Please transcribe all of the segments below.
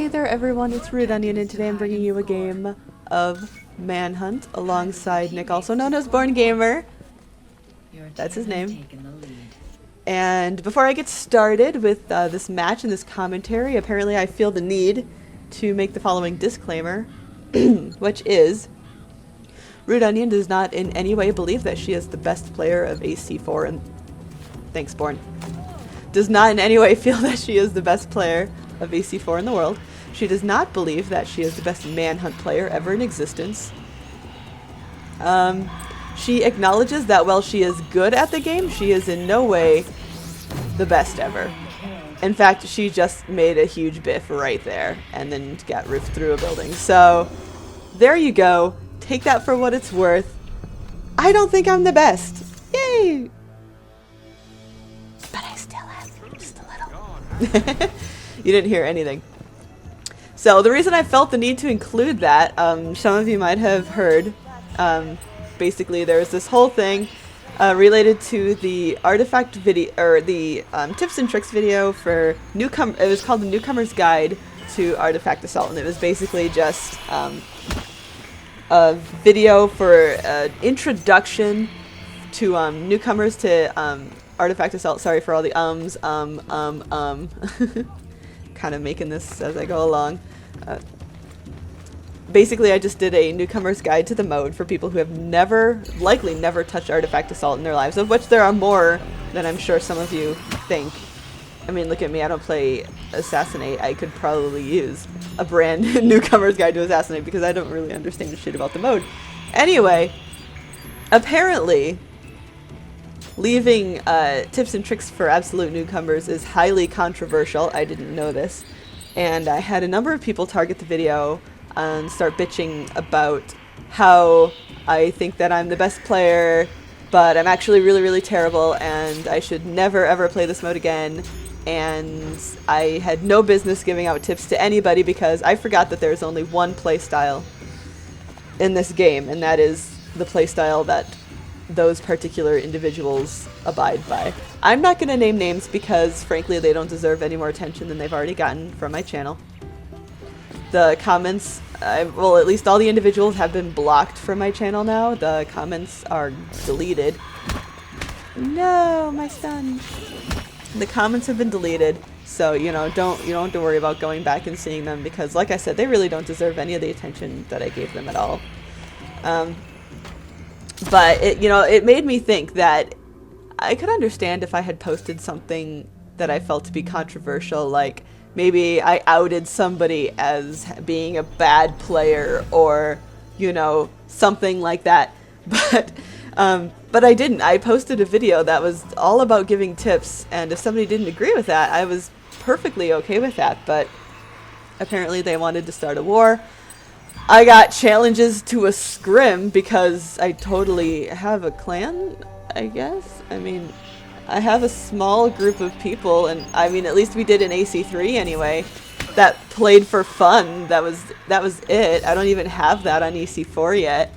Hey there everyone, it's RudeOnion, and today I'm bringing you a game of Manhunt alongside Nick, also known as Born Gamer. That's his name. And before I get started with this match and this commentary, apparently I feel the need to make the following disclaimer, which is, RudeOnion does not in any way believe that she is the best player of AC4, and thanks Born. Does not in any way feel that she is the best player of AC4 in the world. She does not believe that she is the best Manhunt player ever in existence. She acknowledges that while she is good at the game, she is in no way the best ever. In fact, she just made a huge biff right there and then got roofed through a building. So, there you go. Take that for what it's worth. I don't think I'm the best. Yay! But I still am, just a little. You didn't hear anything. So the reason I felt the need to include that, some of you might have heard, basically there was this whole thing related to the artifact video, or the tips and tricks video for newcomer. It was called the Newcomer's Guide to Artifact Assault, and it was basically just a video for introduction to newcomers to Artifact Assault. Sorry for all the kind of making this as I go along. Basically, I just did a newcomer's guide to the mode for people who have likely never touched Artifact Assault in their lives, of which there are more than I'm sure some of you think. I mean, look at me, I don't play Assassinate. I could probably use a brand newcomer's guide to Assassinate because I don't really understand shit about the mode. Anyway, apparently, leaving tips and tricks for absolute newcomers is highly controversial. I didn't know this. And I had a number of people target the video and start bitching about how I think that I'm the best player, but I'm actually really, really terrible, and I should never ever play this mode again. And I had no business giving out tips to anybody because I forgot that there's only one playstyle in this game, and that is the playstyle that those particular individuals abide by. I'm not going to name names because, frankly, they don't deserve any more attention than they've already gotten from my channel. The comments, well, at least all the individuals have been blocked from my channel now. The comments are deleted. No, my son. The comments have been deleted, so you know, you don't have to worry about going back and seeing them because, like I said, they really don't deserve any of the attention that I gave them at all. But it made me think that I could understand if I had posted something that I felt to be controversial, like maybe I outed somebody as being a bad player or, something like that. But I didn't. I posted a video that was all about giving tips, and if somebody didn't agree with that, I was perfectly okay with that, but apparently they wanted to start a war. I got challenges to a scrim because I totally have a clan, I guess. I mean, I have a small group of people, and I mean, at least we did an AC3 anyway, that played for fun. That was it. I don't even have that on AC4 yet.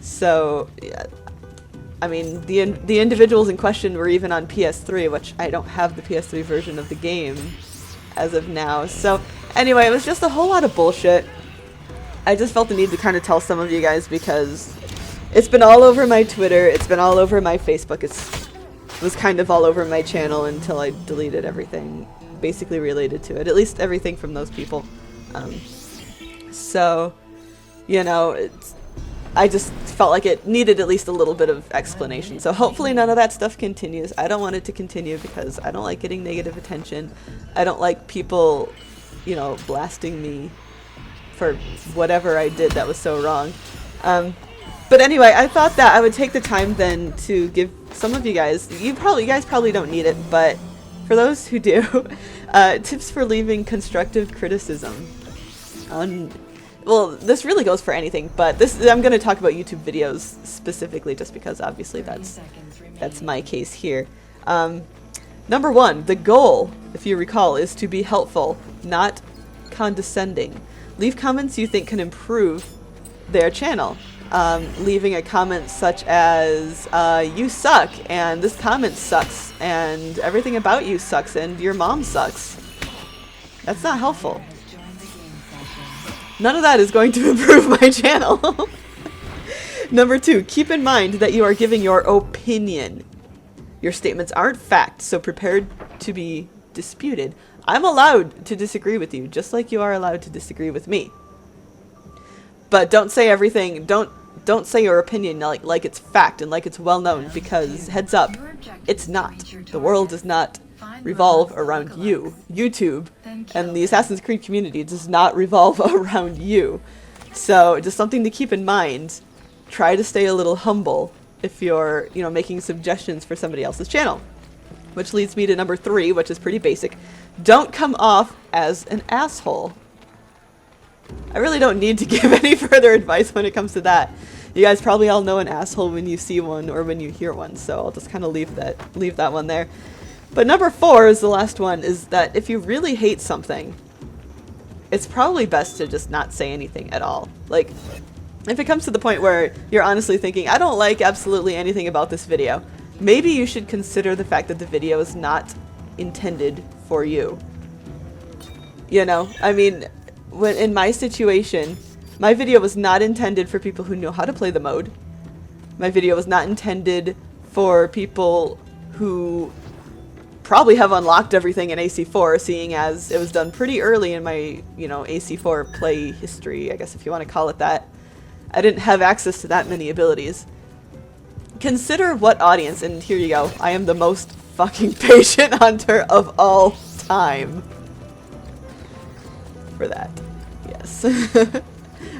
So, yeah, I mean, the individuals in question were even on PS3, which I don't have the PS3 version of the game as of now. So, anyway, it was just a whole lot of bullshit. I just felt the need to kind of tell some of you guys because it's been all over my Twitter, it's been all over my Facebook, it was kind of all over my channel until I deleted everything basically related to it, at least everything from those people. So, I just felt like it needed at least a little bit of explanation. So hopefully none of that stuff continues. I don't want it to continue because I don't like getting negative attention. I don't like people, blasting me for whatever I did that was so wrong. But anyway, I thought that I would take the time then to give some of you guys, you guys probably don't need it, but for those who do, tips for leaving constructive criticism. Well, this really goes for anything, but I'm going to talk about YouTube videos specifically just because obviously that's my case here. Number one, the goal, if you recall, is to be helpful, not condescending. Leave comments you think can improve their channel. Leaving a comment such as, you suck, and this comment sucks, and everything about you sucks, and your mom sucks. That's not helpful. None of that is going to improve my channel. Number 2, keep in mind that you are giving your opinion. Your statements aren't fact, so prepared to be disputed. I'm allowed to disagree with you, just like you are allowed to disagree with me. But don't say everything, don't say your opinion like it's fact and like it's well known, because heads up, it's not. The world does not revolve around you. YouTube and the Assassin's Creed community does not revolve around you. So just something to keep in mind. Try to stay a little humble if you're, you know, making suggestions for somebody else's channel. Which leads me to number 3, which is pretty basic. Don't come off as an asshole. I really don't need to give any further advice when it comes to that. You guys probably all know an asshole when you see one or when you hear one, so I'll just kind of leave that one there. But number 4 is the last one, is that if you really hate something, it's probably best to just not say anything at all. Like, if it comes to the point where you're honestly thinking, I don't like absolutely anything about this video, maybe you should consider the fact that the video is not intended for you. You know, I mean, when in my situation, my video was not intended for people who know how to play the mode. My video was not intended for people who probably have unlocked everything in AC4, seeing as it was done pretty early in my, you know, AC4 play history, I guess if you want to call it that. I didn't have access to that many abilities. Consider what audience, and here you go, I am the most fucking patient hunter of all time. For that. Yes.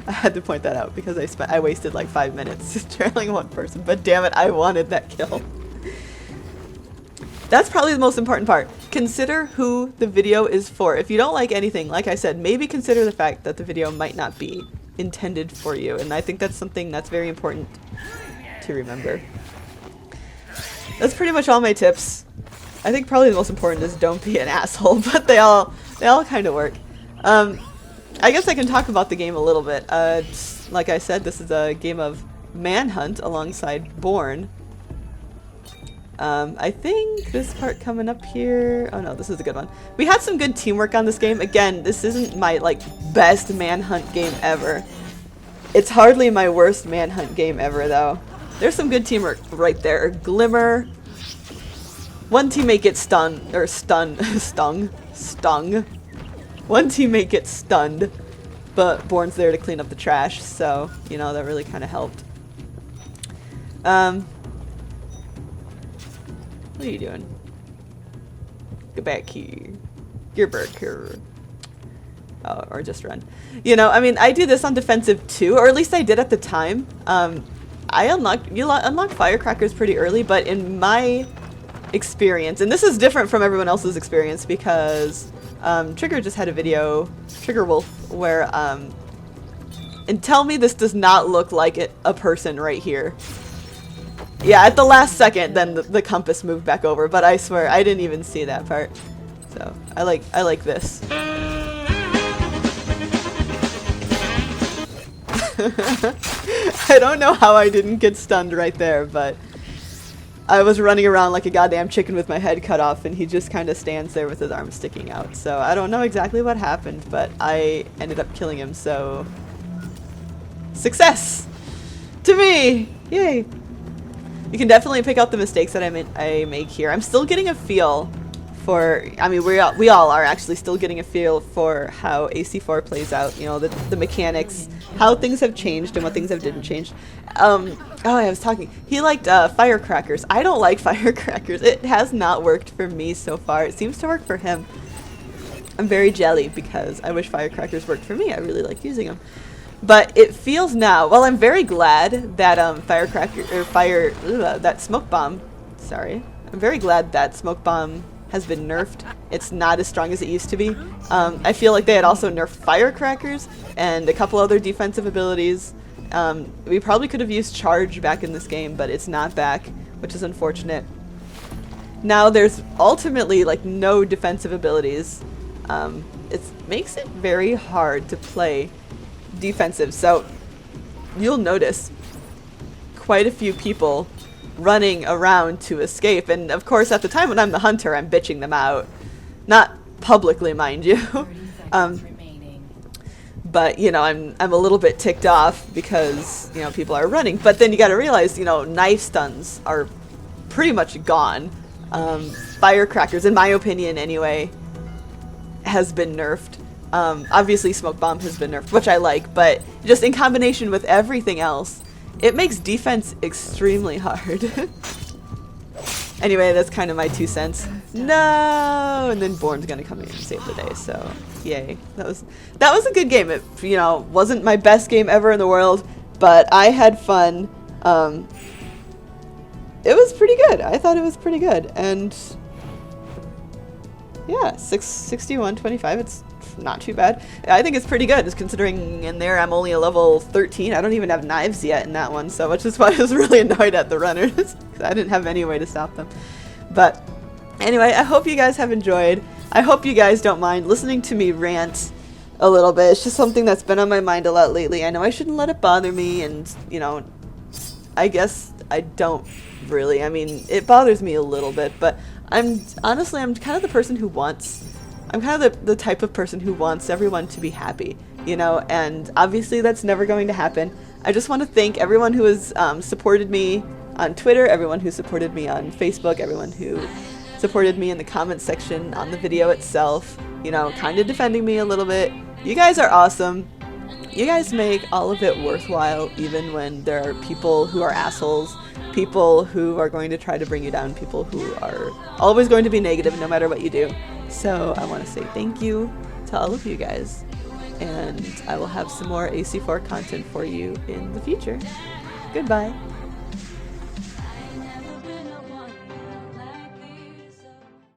I had to point that out because I wasted like 5 minutes trailing one person, but damn it, I wanted that kill. That's probably the most important part. Consider who the video is for. If you don't like anything, like I said, maybe consider the fact that the video might not be intended for you, and I think that's something that's very important to remember. That's pretty much all my tips. I think probably the most important is don't be an asshole, but they all kind of work. I guess I can talk about the game a little bit. Like I said, this is a game of Manhunt alongside Born. I think this part coming up here... Oh no, this is a good one. We had some good teamwork on this game. Again, this isn't my, like, best Manhunt game ever. It's hardly my worst Manhunt game ever, though. There's some good teamwork right there. Glimmer. One teammate gets stung. One teammate gets stunned, but Born's there to clean up the trash, so, you know, that really kind of helped. What are you doing? Go back here. You're back here. Oh, or just run. You know, I mean, I do this on defensive too, or at least I did at the time. You unlock firecrackers pretty early, but in my experience, and this is different from everyone else's experience because Trigger just had a video, Trigger Wolf, where, and tell me this does not look like a person right here. Yeah, at the last second, then the compass moved back over, but I swear I didn't even see that part. So I like this. I don't know how I didn't get stunned right there, but I was running around like a goddamn chicken with my head cut off, and he just kind of stands there with his arms sticking out. So I don't know exactly what happened, but I ended up killing him, so success to me! Yay! You can definitely pick out the mistakes that I make here. I'm still getting a feel for, I mean, we all are actually still getting a feel for how AC4 plays out, you know, the mechanics, how things have changed and what things have didn't change. Oh, I was talking, he liked firecrackers. I don't like firecrackers. It has not worked for me so far. It seems to work for him. I'm very jelly because I wish firecrackers worked for me. I really like using them. But it feels now, well, I'm very glad that that smoke bomb, sorry. I'm very glad that smoke bomb has been nerfed. It's not as strong as it used to be. I feel like they had also nerfed firecrackers and a couple other defensive abilities. We probably could have used charge back in this game, but it's not back, which is unfortunate. Now there's ultimately like no defensive abilities. It makes it very hard to play defensive, so you'll notice quite a few people running around to escape, and of course at the time when I'm the hunter I'm bitching them out, not publicly mind you. But, you know, I'm a little bit ticked off because, you know, people are running. But then you got to realize, you know, knife stuns are pretty much gone. Firecrackers, in my opinion anyway, has been nerfed. Obviously smoke bomb has been nerfed, which I like, but just in combination with everything else, it makes defense extremely hard. Anyway, that's kind of my 2 cents. No! And then Born's gonna come in and save the day, so yay. That was a good game. It, you know, wasn't my best game ever in the world, but I had fun. It was pretty good. I thought it was pretty good. And yeah, 61-25, it's not too bad. I think it's pretty good, just considering in there I'm only a level 13. I don't even have knives yet in that one, so which is why I was really annoyed at the runners, because I didn't have any way to stop them. But anyway, I hope you guys have enjoyed. I hope you guys don't mind listening to me rant a little bit. It's just something that's been on my mind a lot lately. I know I shouldn't let it bother me, and, you know, I guess I don't really. I mean, it bothers me a little bit, but honestly, I'm kind of the person who wants, I'm kind of the type of person who wants everyone to be happy, you know, and obviously that's never going to happen. I just want to thank everyone who has supported me on Twitter, everyone who supported me on Facebook, everyone who supported me in the comments section on the video itself, you know, kind of defending me a little bit. You guys are awesome. You guys make all of it worthwhile, even when there are people who are assholes, people who are going to try to bring you down, people who are always going to be negative no matter what you do. So I want to say thank you to all of you guys, and I will have some more AC4 content for you in the future. Goodbye.